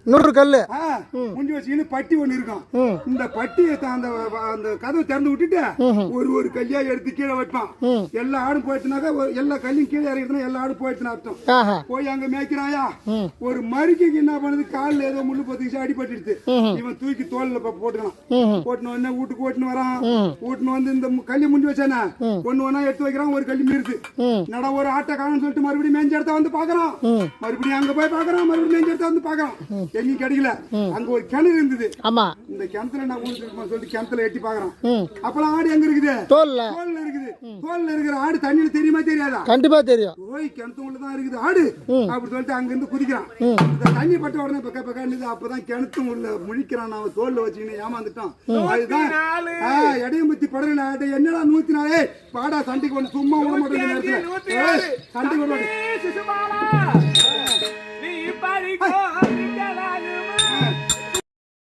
இன்னொரு கல்லு முஞ்சி வச்சுக்கின்னு பட்டி ஒண்ணு இருக்கும். இந்த பட்டியை அந்த கதவை திறந்து விட்டுட்டு ஒரு கல்லியா எடுத்து கீழே வைப்பான். எல்லா ஆடும் போயிடுச்சுனாக்கா எல்லா கல்லையும் கீழே இறங்கினா எல்லா ஆடும் போயிடுச்சுன்னு அர்த்தம். போய் அங்க மேய்க்கிறாயா ஒரு மறுக்கு என்ன பண்ணுது, காலில் ஏதோ முள்ளு பத்திச்சு அடிபட்டுடுது. இவன் தூக்கி தோல்ல போட்டுக்கலாம். போட்டுன்னு உடனே வீட்டுக்கு ஓட்டுன்னு வரான். வீட்டுன்னு வந்து இந்த கல்லி முஞ்சி வச்சானே ஒண்ணு ஒன்னா எடுத்து வைக்கிறான். ஒரு கல்லி மீறுது. நட ஒரு ஆட்டை காணும்னு சொல்லிட்டு மறுபடியும் மேஞ்ச இடத்த வந்து பாக்குறான். மறுபடியும் அங்க போய் பாக்குறான். மறுபடியும் மேஞ்ச இடத்த வந்து பாக்குறான். எங்கேயும் கிடைக்கல. அங்க ஒரு கிணறு இருந்தது. இந்த கிணத்துல நான் ஊருக்கு சொல்லிட்டு கிணத்துல எட்டி பாக்குறான். அப்பெல்லாம் ஆடு எங்க இருக்குது? தோல்ல இருக்குது. தோல்ல இருக்கிற ஆடு தண்ணியில தெரியுமா தெரியாதா? கண்டிப்பா தெரியும். போய் கிணத்துக்குள்ளதான் இருக்குது ஆடு அப்படி சொல்லிட்டு அங்க இருந்து குதிக்கிறான். இந்த தண்ணி பட்ட உடனே பக்க பக்கம் அப்பதான் கிணத்து உள்ள முழிக்கிறான். அவன் தோல்ல வச்சுக்கின்னு ஏமாந்துட்டான். அதுதான் எடையம்பத்தி படல ஆடு. என்னடா 104 பாடா சண்டைக்கு ஒண்ணு சும்மா விட மாட்டேன். சண்டைக்கு